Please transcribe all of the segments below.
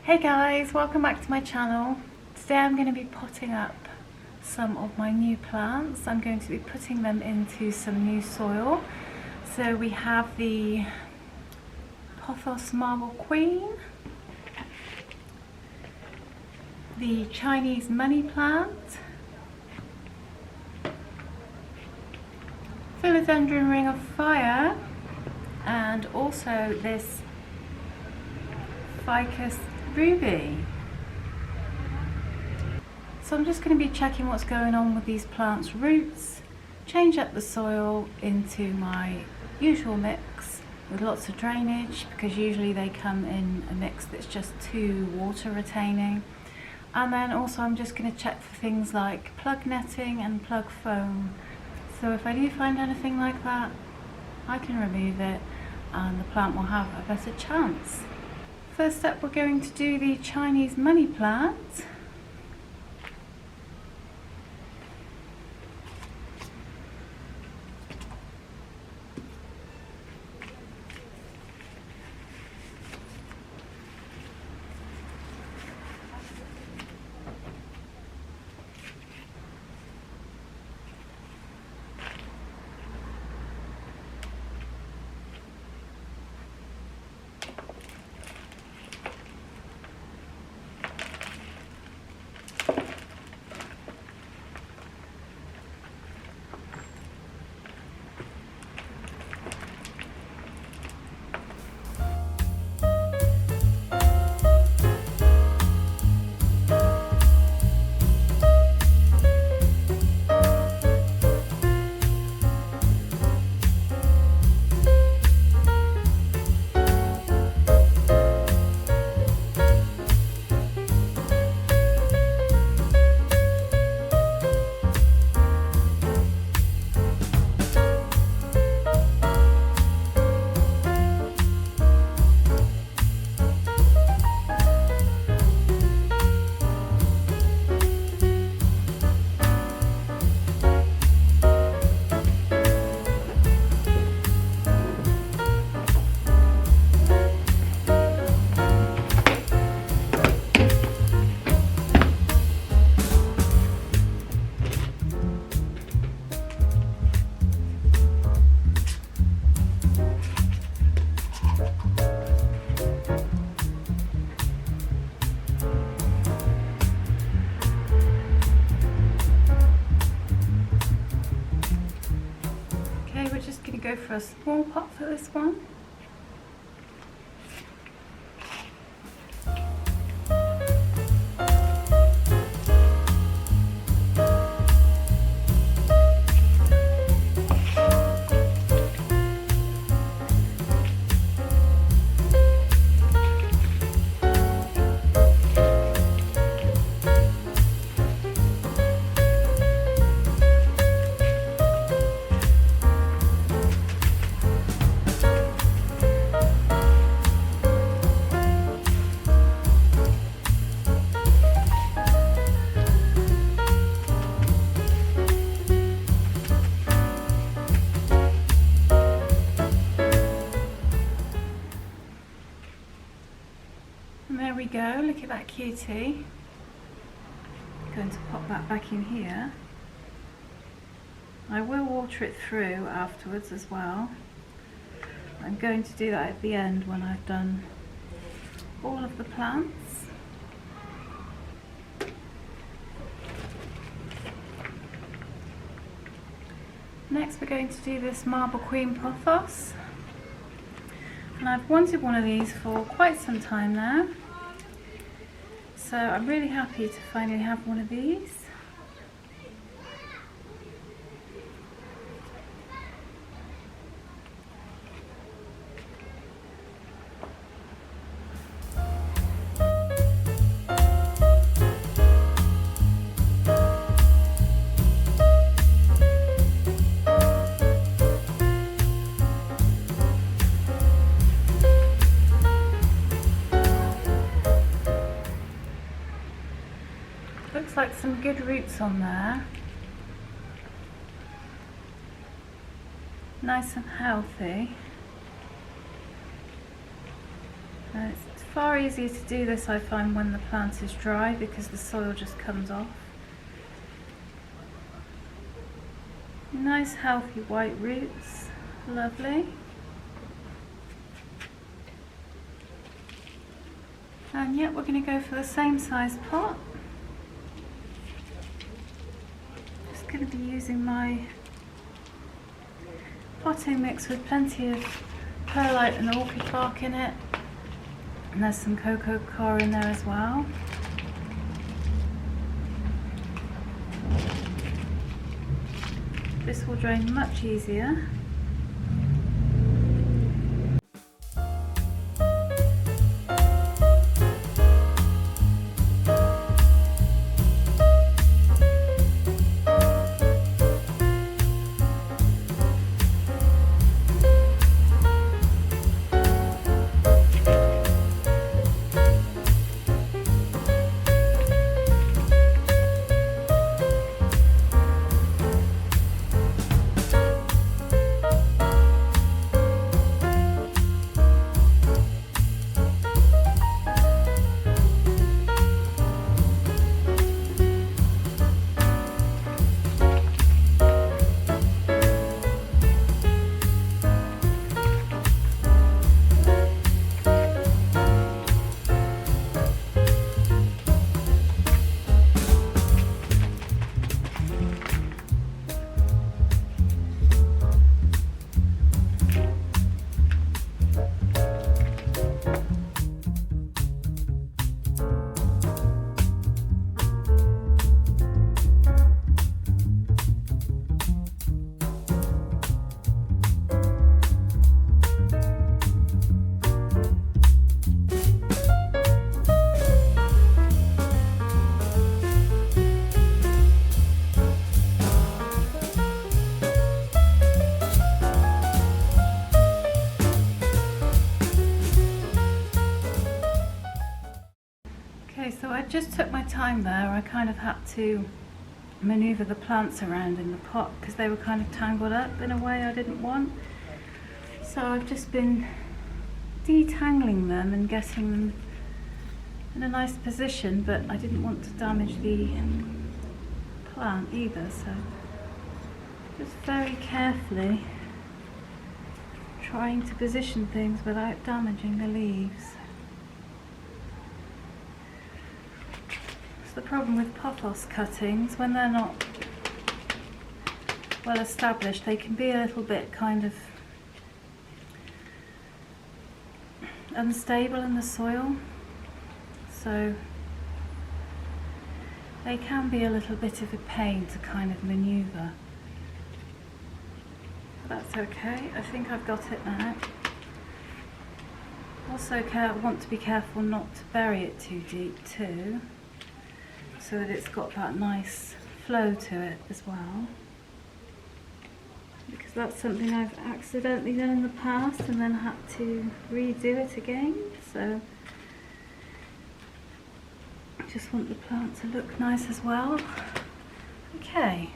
Hey guys, welcome back to my channel. Today I'm going to be potting up some of my new plants. I'm going to be putting them into some new soil. So we have the Pothos Marble Queen, the Chinese money plant, Philodendron ring of fire, and also this ficus ruby. So I'm just going to be checking what's going on with these plants' roots, change up the soil into my usual mix with lots of drainage, because usually they come in a mix that's just too water retaining. And then also I'm just going to check for things like plug netting and plug foam. So if I do find anything like that, I can remove it and the plant will have a better chance. First up, we're going to do the Chinese money plant. Go for a small pot for this one. There we go, look at that cutie. I'm going to pop that back in here. I will water it through afterwards as well. I'm going to do that at the end when I've done all of the plants. Next we're going to do this Marble Queen Pothos. And I've wanted one of these for quite some time now. So I'm really happy to finally have one of these. Looks like some good roots on there. Nice and healthy. And it's far easier to do this, I find, when the plant is dry, because the soil just comes off. Nice healthy white roots, lovely. And yet we're going to go for the same size pot. Just going to be using my potting mix with plenty of perlite and orchid bark in it. And there's some cocoa coir in there as well. This will drain much easier. So I just took my time there. I kind of had to maneuver the plants around in the pot because they were kind of tangled up in a way I didn't want. So I've just been detangling them and getting them in a nice position, but I didn't want to damage the plant either, so just very carefully trying to position things without damaging the leaves. The problem with pothos cuttings, when they're not well established, they can be a little bit kind of unstable in the soil, so they can be a little bit of a pain to kind of maneuver. But that's okay, I think I've got it now. Also want to be careful not to bury it too deep too, so that it's got that nice flow to it as well, because that's something I've accidentally done in the past and then had to redo it again. So I just want the plant to look nice as well. Okay,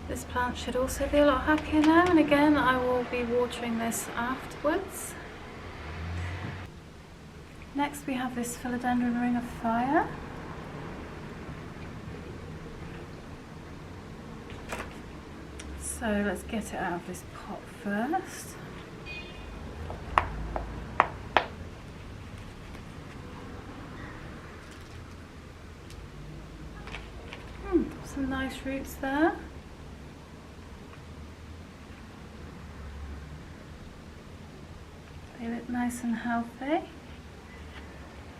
this plant should also be a lot happier now, and again I will be watering this afterwards. Next we have this Philodendron ring of fire. So let's get it out of this pot first. Some nice roots there. They look nice and healthy.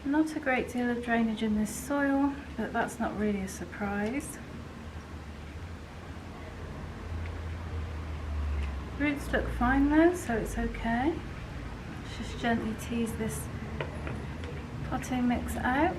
Not a great deal of drainage in this soil, but that's not really a surprise. Roots look fine though, so it's okay. Let's just gently tease this potting mix out.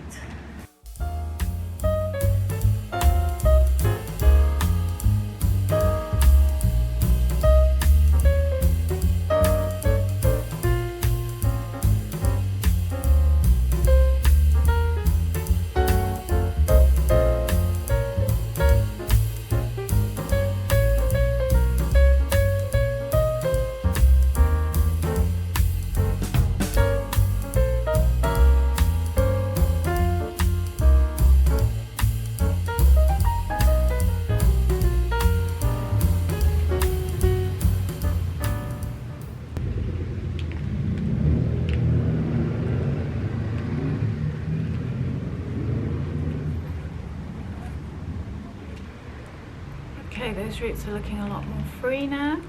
those roots are looking a lot more free now.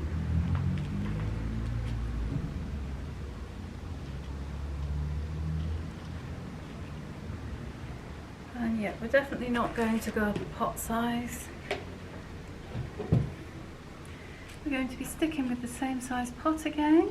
And yeah, we're definitely not going to go up a pot size. We're going to be sticking with the same size pot again.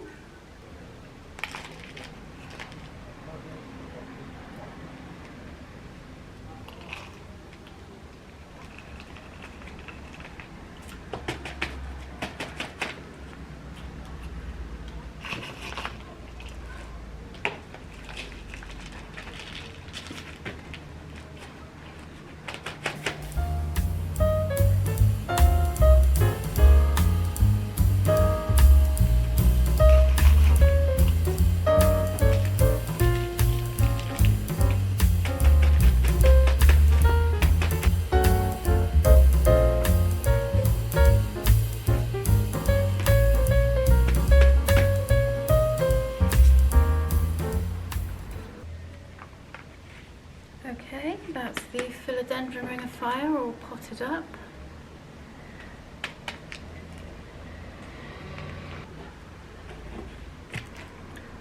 Okay, that's the Philodendron ring of fire all potted up.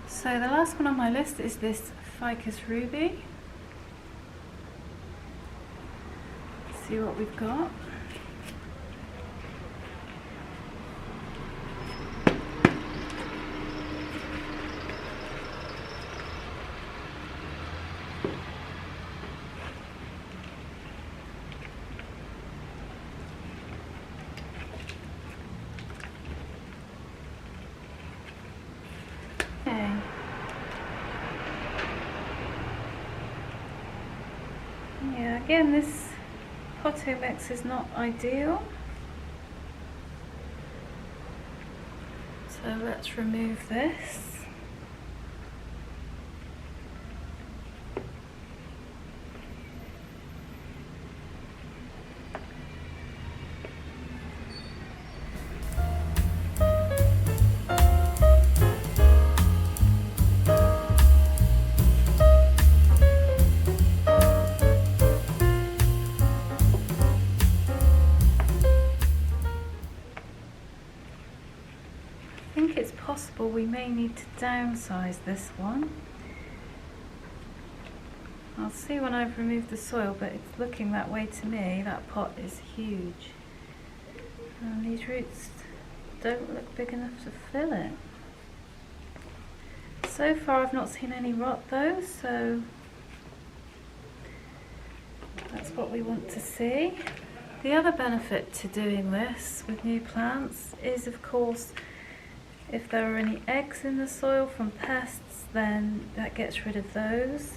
So the last one on my list is this ficus ruby. Let's see what we've got. Yeah, again, this Pothos mix is not ideal. So let's remove this. I think it's possible we may need to downsize this one. I'll see when I've removed the soil, but it's looking that way to me. That pot is huge. And these roots don't look big enough to fill it. So far I've not seen any rot though, so that's what we want to see. The other benefit to doing this with new plants is, of course, if there are any eggs in the soil from pests, then that gets rid of those.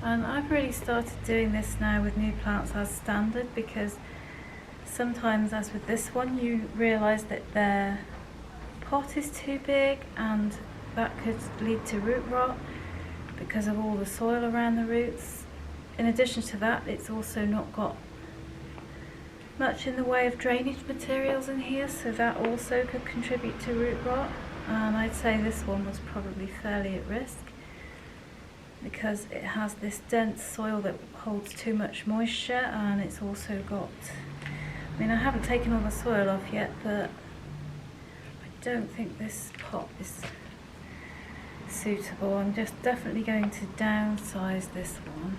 And I've really started doing this now with new plants as standard, because sometimes, as with this one, you realise that their pot is too big and that could lead to root rot because of all the soil around the roots. In addition to that, it's also not got much in the way of drainage materials in here, so that also could contribute to root rot. And I'd say this one was probably fairly at risk because it has this dense soil that holds too much moisture, and it's also got, I mean, I haven't taken all the soil off yet, but I don't think this pot is suitable. I'm just definitely going to downsize this one.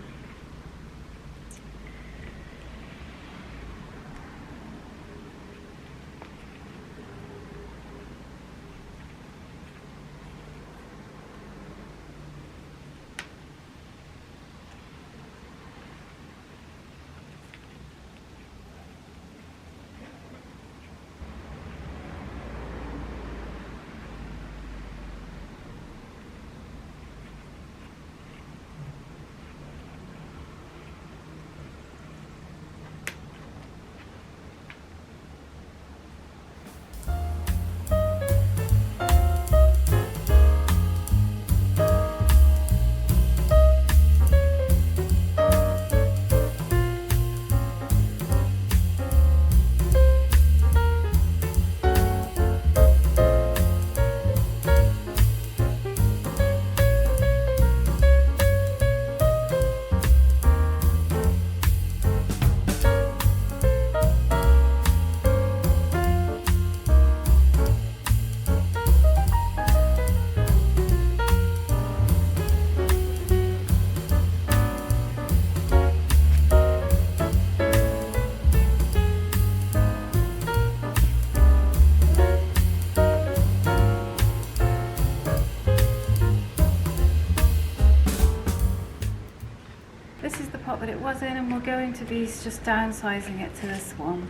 then we'll go into these, just downsizing it to this one.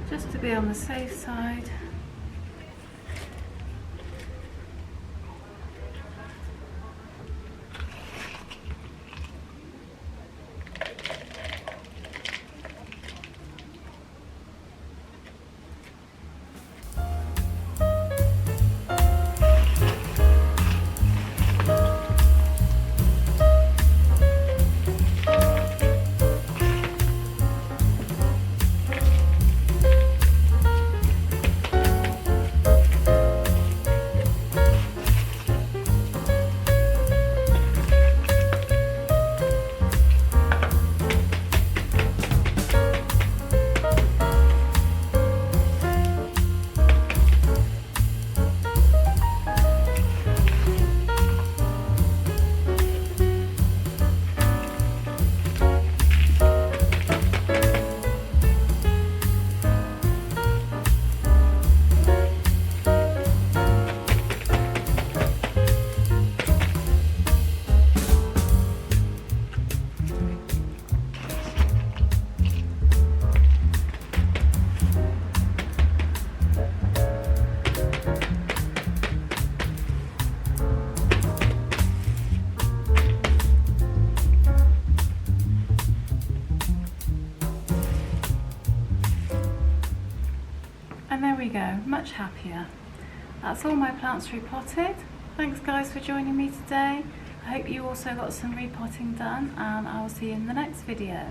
Just to be on the safe side. And there we go, much happier. That's all my plants repotted. Thanks guys for joining me today. I hope you also got some repotting done, and I will see you in the next video.